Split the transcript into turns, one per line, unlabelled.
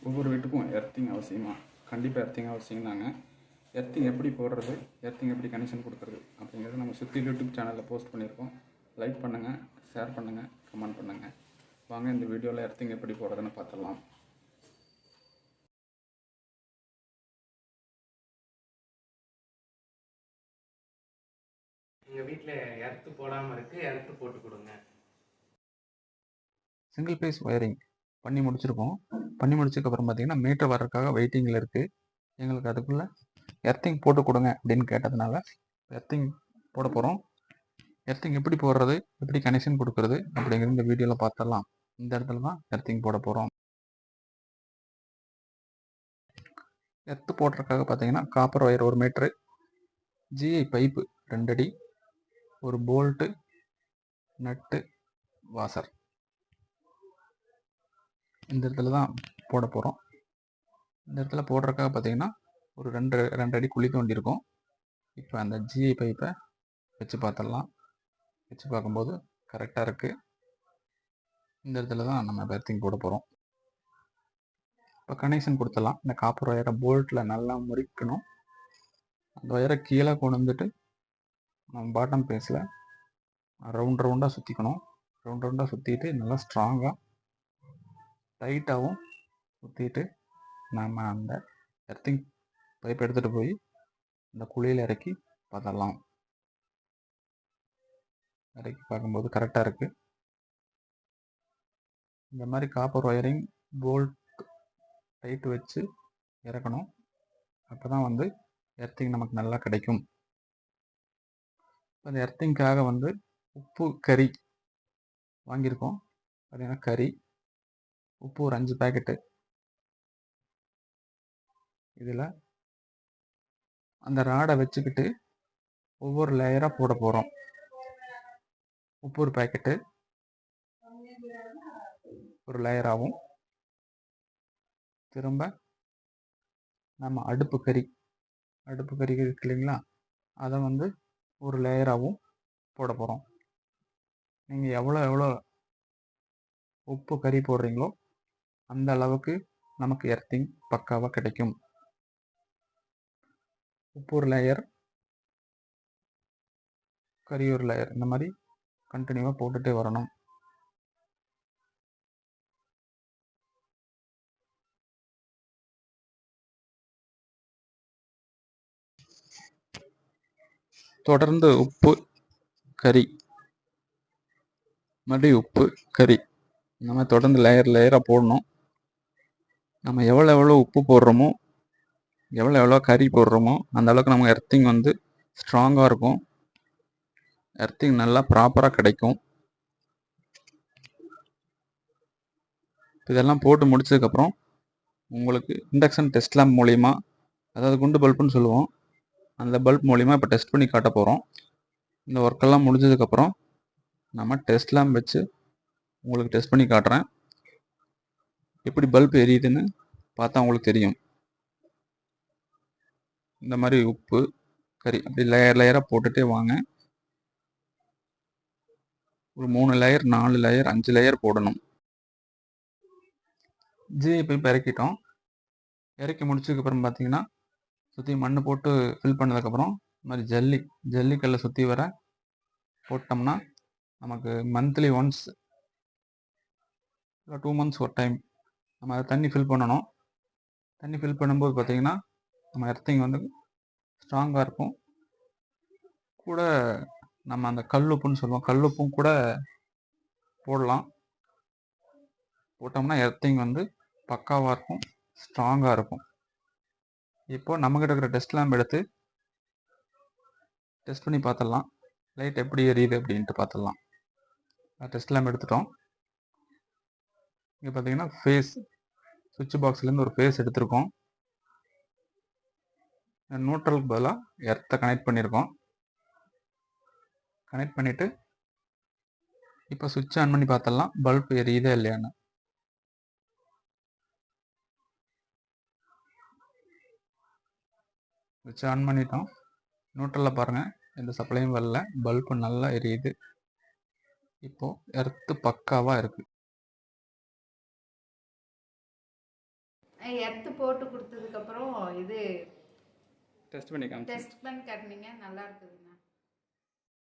ஒவ்வொரு வீட்டுக்கும் எர்த்திங் அவசியமா? கண்டிப்பாக எர்த்திங் அவசியம் தாங்க. எர்த்திங் எப்படி போடுறது, எர்த்திங் எப்படி கனெக்ஷன் கொடுக்குறது அப்படிங்கிறத நம்ம சுற்றி யூடியூப் சேனலில் போஸ்ட் பண்ணியிருக்கோம். லைக் பண்ணுங்கள், ஷேர் பண்ணுங்கள், கமெண்ட் பண்ணுங்கள். வாங்க இந்த வீடியோவில் எர்த்திங் எப்படி போடுறதுன்னு பார்த்துடலாம்.
எங்கள் வீட்டில் எர்த்து போடாமல் இருக்குது, எர்த்து போட்டு கொடுங்க.
சிங்கிள் பேஸ் ஒயரிங் பண்ணி முடிச்சிருக்கோம். பண்ணி முடிச்சதுக்கப்புறம் பார்த்தீங்கன்னா மீட்டர் வர்றதுக்காக வெயிட்டிங்கில் இருக்குது. எங்களுக்கு அதுக்குள்ளே எர்த்திங் போட்டு கொடுங்க அப்படின்னு கேட்டதுனால எர்த்திங் போட போகிறோம். எர்த்திங் எப்படி போடுறது, எப்படி கனெக்ஷன் கொடுக்குறது அப்படிங்கிற இந்த வீடியோவில் பார்த்துடலாம். இந்த இடத்துல தான் எர்த்திங் போட போகிறோம். எர்த்து போடுறதுக்காக பார்த்தீங்கன்னா copper wire 1 metre, GI pipe 2 அடி, ஒரு போல்ட்டு, நட்டு, வாசர் இந்த இடத்துல தான் போட போகிறோம். இந்த இடத்துல போடுறதுக்காக பார்த்தீங்கன்னா ஒரு 2 அடி குழி தோண்டி இருக்கும். இப்போ அந்த ஜிஐ பைப்பை வச்சு பார்த்துடலாம். வச்சு பார்க்கும்போது கரெக்டாக இருக்குது. இந்த இடத்துல தான் நம்ம எர்த்திங் போட போகிறோம். இப்போ கனெக்ஷன் கொடுத்துடலாம். இந்த காப்பர் ஒயரை போல்ட்டில் நல்லா முறிக்கணும். அந்த ஒயரை கீழே கொண்டு வந்துட்டு நம்ம பாட்டம் பேஸில் ரவுண்டாக சுற்றிக்கணும். ரவுண்டாக சுற்றிட்டு நல்லா ஸ்ட்ராங்காக டைட்டாகவும் சுற்றிட்டு நம்ம அந்த எர்த்திங் பைப் எடுத்துகிட்டு போய் அந்த குழியில் இறக்கி பார்த்துடலாம். இறக்கி பார்க்கும்போது கரெக்டாக இருக்குது. இந்த மாதிரி காப்பர் ஒயரிங் போல்ட் டைட்டு வச்சு இறக்கணும். அப்போ தான் வந்து எர்த்திங் நமக்கு நல்லா கிடைக்கும். அந்த எர்த்திங்காக வந்து உப்பு கறி வாங்கியிருக்கோம். பார்த்தீங்கன்னா கறி, உப்பு ஒரு 5 பேக்கெட்டு. இதில் அந்த ராடை வச்சுக்கிட்டு ஒவ்வொரு லேயராக போட போகிறோம். உப்பு ஒரு பேக்கெட்டு ஒரு லேயராகவும், திரும்ப நம்ம அடுப்பு கறி இருக்கு இல்லைங்களா, அதை வந்து ஒரு லேயராகவும் போட போகிறோம். நீங்கள் எவ்வளோ உப்பு கறி போடுறீங்களோ அந்த அளவுக்கு நமக்கு எர்த்திங் பக்காவாக கிடைக்கும். உப்பு ஒரு லேயர், கறி ஒரு லேயர், இந்த மாதிரி கண்டினியூவாக போட்டுகிட்டே வரணும். தொடர்ந்து உப்பு கறி, மறுபடியும் உப்பு கறி, இந்த மாதிரி தொடர்ந்து லேயராக போடணும். நம்ம எவ்வளோ உப்பு போடுறோமோ, எவ்வளோ கறி போடுறோமோ அந்த அளவுக்கு நமக்கு எர்த்திங் வந்து ஸ்ட்ராங்காக இருக்கும். எர்த்திங் நல்லா ப்ராப்பராக கிடைக்கும். இதெல்லாம் போட்டு முடிச்சதுக்கப்புறம் உங்களுக்கு இண்டக்ஷன் டெஸ்ட் லேம்ப் மூலிமா, அதாவது குண்டு பல்புன்னு சொல்லுவோம், அந்த பல்ப் மூலிமா இப்போ டெஸ்ட் பண்ணி காட்ட போகிறோம். இந்த ஒர்க்கெல்லாம் முடிஞ்சதுக்கப்புறம் நம்ம டெஸ்ட் லேம்ப் வச்சு உங்களுக்கு டெஸ்ட் பண்ணி காட்டுறேன். எப்படி பல்ப் எரியுதுன்னு பார்த்தா உங்களுக்கு தெரியும். இந்த மாதிரி உப்பு கறி அப்படி லேயராக போட்டுகிட்டே வாங்க. ஒரு 3 லேயர், 4 லேயர், 5 லேயர் போடணும். ஜிஐ பைப் இறக்கிட்டோம். இறக்கி முடிச்சதுக்கப்புறம் பார்த்தீங்கன்னா சுற்றி மண் போட்டு ஃபில் பண்ணதுக்கப்புறம் இந்த மாதிரி ஜல்லிக்கல்லை சுற்றி வர போட்டோம்னா நமக்கு மந்த்லி ஒன்ஸ் இல்லை 2 மந்த்ஸ் ஒரு டைம் நம்ம அதை தண்ணி ஃபில் பண்ணணும். தண்ணி ஃபில் பண்ணும்போது பார்த்தீங்கன்னா நம்ம எர்த்திங் வந்து ஸ்ட்ராங்காக இருக்கும். கூட நம்ம அந்த கல்லுப்புன்னு சொல்லுவோம், கல்லுப்பும் கூட போடலாம். போட்டோம்னா எர்த்திங் வந்து பக்காவாக இருக்கும், ஸ்ட்ராங்காக இருக்கும். இப்போ நம்மகிட்ட இருக்கிற டெஸ்ட் லேம்ப் எடுத்து டெஸ்ட் பண்ணி பார்த்துடலாம். லைட் எப்படி எரியுது அப்படின்ட்டு பார்த்துடலாம். டெஸ்ட் லேம்ப் எடுத்துட்டோம். இங்கே பார்த்தீங்கன்னா ஃபேஸ் சுவிட்ச் பாக்ஸ்லேருந்து ஒரு ஃபேஸ் எடுத்திருக்கோம். நியூட்ரலுக்கு பதிலாக எர்த்தை கனெக்ட் பண்ணியிருக்கோம். கனெக்ட் பண்ணிவிட்டு இப்போ சுவிட்ச் ஆன் பண்ணி பார்த்துடலாம் பல்ப் எரியுதா இல்லையான்னு. சுவிட்ச் ஆன் பண்ணிட்டோம். நியூட்ரலில் பாருங்கள் எந்த சப்ளையும் வரல, பல்பு நல்லா எரியுது. இப்போது எர்த்து பக்காவாக இருக்குது.
எர்த்து போட்டு கொடுத்ததுக்கப்புறம் இது
டெஸ்ட் பண்ணி காமிச்சு
டெஸ்ட் பண்ணி காட்டினீங்க, நல்லா இருக்குதுண்ணா.